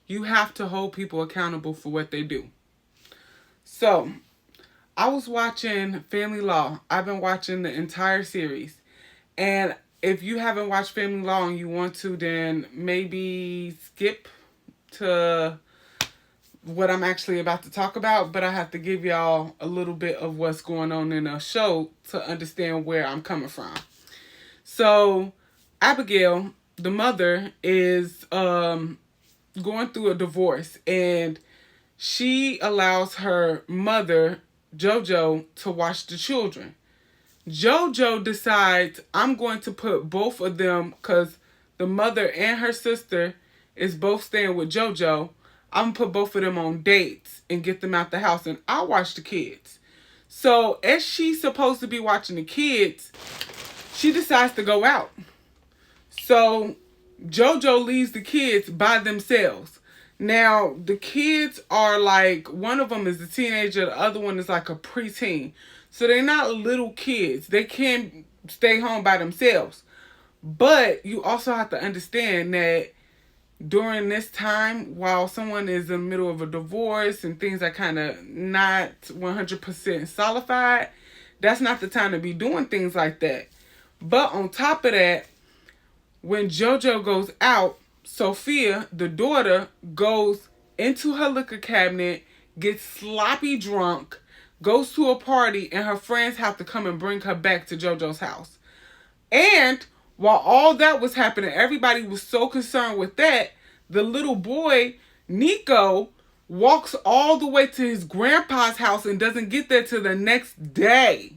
You have to hold people accountable for what they do. So, I was watching Family Law. I've been watching the entire series. And if you haven't watched Family Law and you want to, then maybe skip to what I'm actually about to talk about. But I have to give y'all a little bit of what's going on in the show to understand where I'm coming from. So, Abigail, the mother, is going through a divorce, and she allows her mother, JoJo, to watch the children. JoJo decides, I'm going to put both of them, because the mother and her sister is both staying with JoJo. I'm going to put both of them on dates and get them out the house, and I'll watch the kids. So, as she's supposed to be watching the kids, she decides to go out. So, JoJo leaves the kids by themselves. Now, the kids are like, one of them is a teenager, the other one is like a preteen. So they're not little kids. They can stay home by themselves. But you also have to understand that during this time, while someone is in the middle of a divorce and things are kind of not 100% solidified, that's not the time to be doing things like that. But on top of that, when JoJo goes out, Sophia, the daughter, goes into her liquor cabinet, gets sloppy drunk, goes to a party, and her friends have to come and bring her back to JoJo's house. And while all that was happening, everybody was so concerned with that, the little boy, Nico, walks all the way to his grandpa's house and doesn't get there till the next day.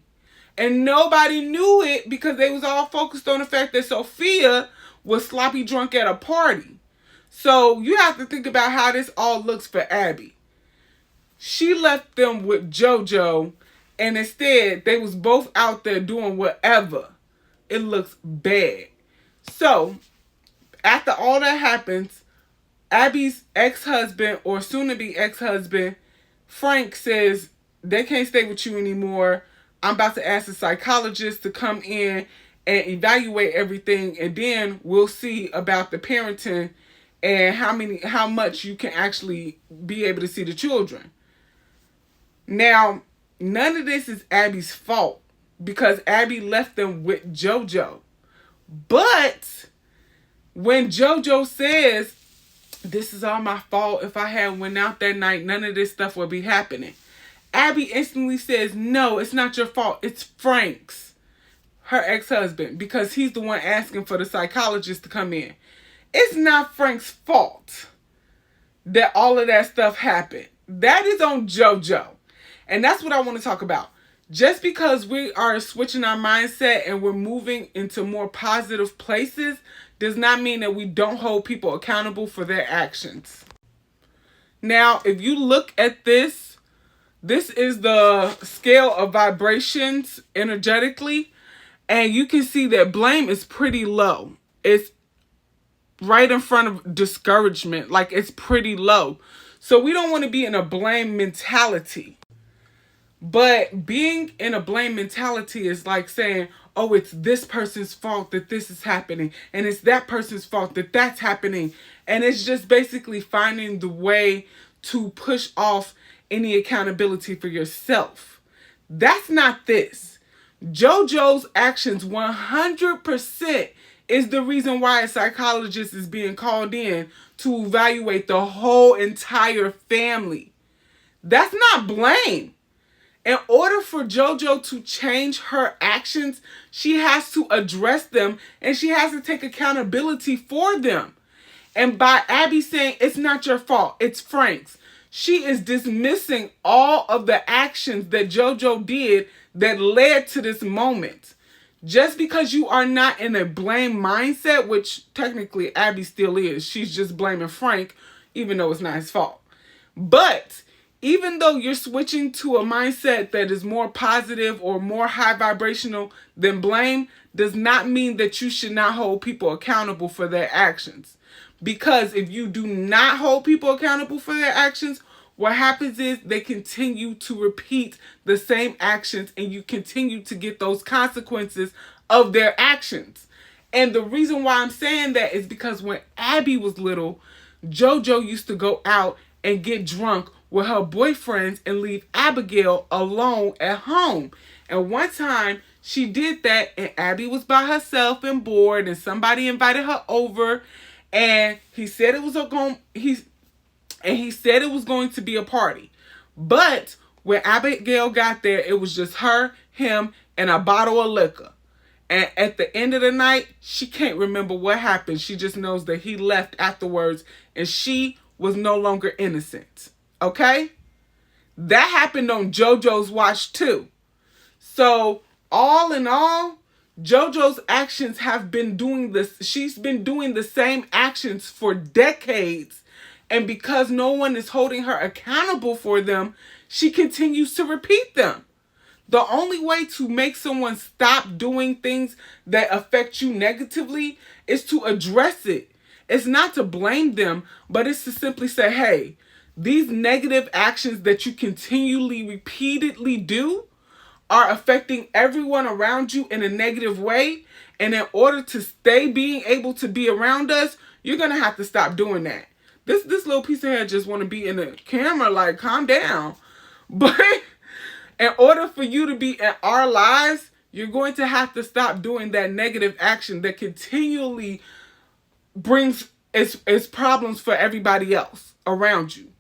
And nobody knew it because they was all focused on the fact that Sophia was sloppy drunk at a party. So you have to think about how this all looks for Abby. She left them with JoJo, and instead they was both out there doing whatever. It looks bad. So, after all that happens, Abby's ex-husband, or soon-to-be ex-husband, Frank, says they can't stay with you anymore. I'm about to ask the psychologist to come in and evaluate everything, and then we'll see about the parenting and how much you can actually be able to see the children. Now, none of this is Abby's fault because Abby left them with JoJo. But when JoJo says, this is all my fault, if I had went out that night, none of this stuff would be happening, Abby instantly says, no, it's not your fault. It's Frank's, her ex-husband, because he's the one asking for the psychologist to come in. It's not Frank's fault that all of that stuff happened. That is on JoJo. And that's what I want to talk about. Just because we are switching our mindset and we're moving into more positive places does not mean that we don't hold people accountable for their actions. Now, if you look at this is the scale of vibrations energetically, and you can see that blame is pretty low. It's right in front of discouragement, like it's pretty low. So we don't want to be in a blame mentality. But being in a blame mentality is like saying, oh, it's this person's fault that this is happening, and it's that person's fault that that's happening. And it's just basically finding the way to push off any accountability for yourself. That's not this. JoJo's actions 100% is the reason why a psychologist is being called in to evaluate the whole entire family. That's not blame. In order for JoJo to change her actions, she has to address them and she has to take accountability for them. And by Abby saying, it's not your fault, it's Frank's, she is dismissing all of the actions that JoJo did that led to this moment. Just because you are not in a blame mindset, which technically Abby still is, she's just blaming Frank, even though it's not his fault. But even though you're switching to a mindset that is more positive or more high vibrational than blame, does not mean that you should not hold people accountable for their actions. Because if you do not hold people accountable for their actions, what happens is they continue to repeat the same actions and you continue to get those consequences of their actions. And the reason why I'm saying that is because when Abby was little, JoJo used to go out and get drunk with her boyfriends and leave Abigail alone at home. And one time she did that, and Abby was by herself and bored, and somebody invited her over, and he said it was going to be a party. But when Abigail got there, it was just her, him, and a bottle of liquor. And at the end of the night, she can't remember what happened. She just knows that he left afterwards and she was no longer innocent. Okay? That happened on JoJo's watch too. So, all in all, JoJo's actions have been doing this. She's been doing the same actions for decades. And because no one is holding her accountable for them, she continues to repeat them. The only way to make someone stop doing things that affect you negatively is to address it. It's not to blame them, but it's to simply say, hey, these negative actions that you continually, repeatedly do are affecting everyone around you in a negative way. And in order to stay being able to be around us, you're going to have to stop doing that. This little piece of hair just want to be in the camera, like, calm down. But in order for you to be in our lives, you're going to have to stop doing that negative action that continually brings its problems for everybody else around you.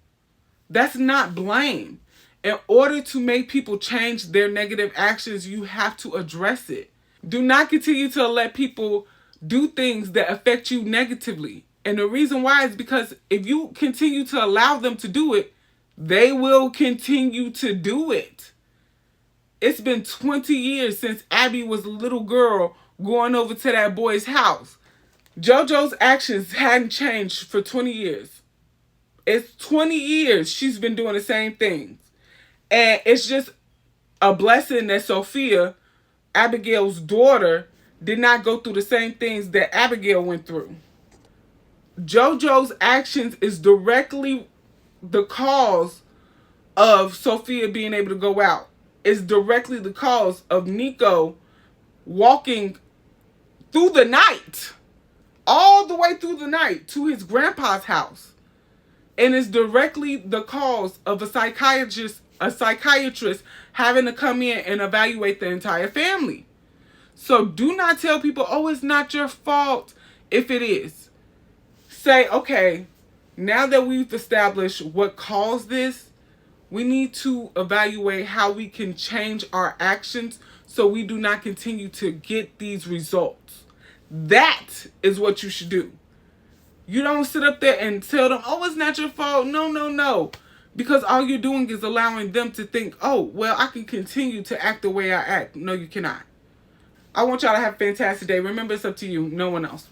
That's not blame. In order to make people change their negative actions, you have to address it. Do not continue to let people do things that affect you negatively. And the reason why is because if you continue to allow them to do it, they will continue to do it. It's been 20 years since Abby was a little girl going over to that boy's house. JoJo's actions hadn't changed for 20 years. It's 20 years she's been doing the same things. And it's just a blessing that Sophia, Abigail's daughter, did not go through the same things that Abigail went through. JoJo's actions is directly the cause of Sophia being able to go out. It's directly the cause of Nico walking through the night, all the way through the night to his grandpa's house. And it's directly the cause of a psychiatrist having to come in and evaluate the entire family. So do not tell people, oh, it's not your fault if it is. Say, okay, now that we've established what caused this, we need to evaluate how we can change our actions so we do not continue to get these results. That is what you should do. You don't sit up there and tell them, oh, it's not your fault. No. Because all you're doing is allowing them to think, oh, well, I can continue to act the way I act. No, you cannot. I want y'all to have a fantastic day. Remember, it's up to you, no one else.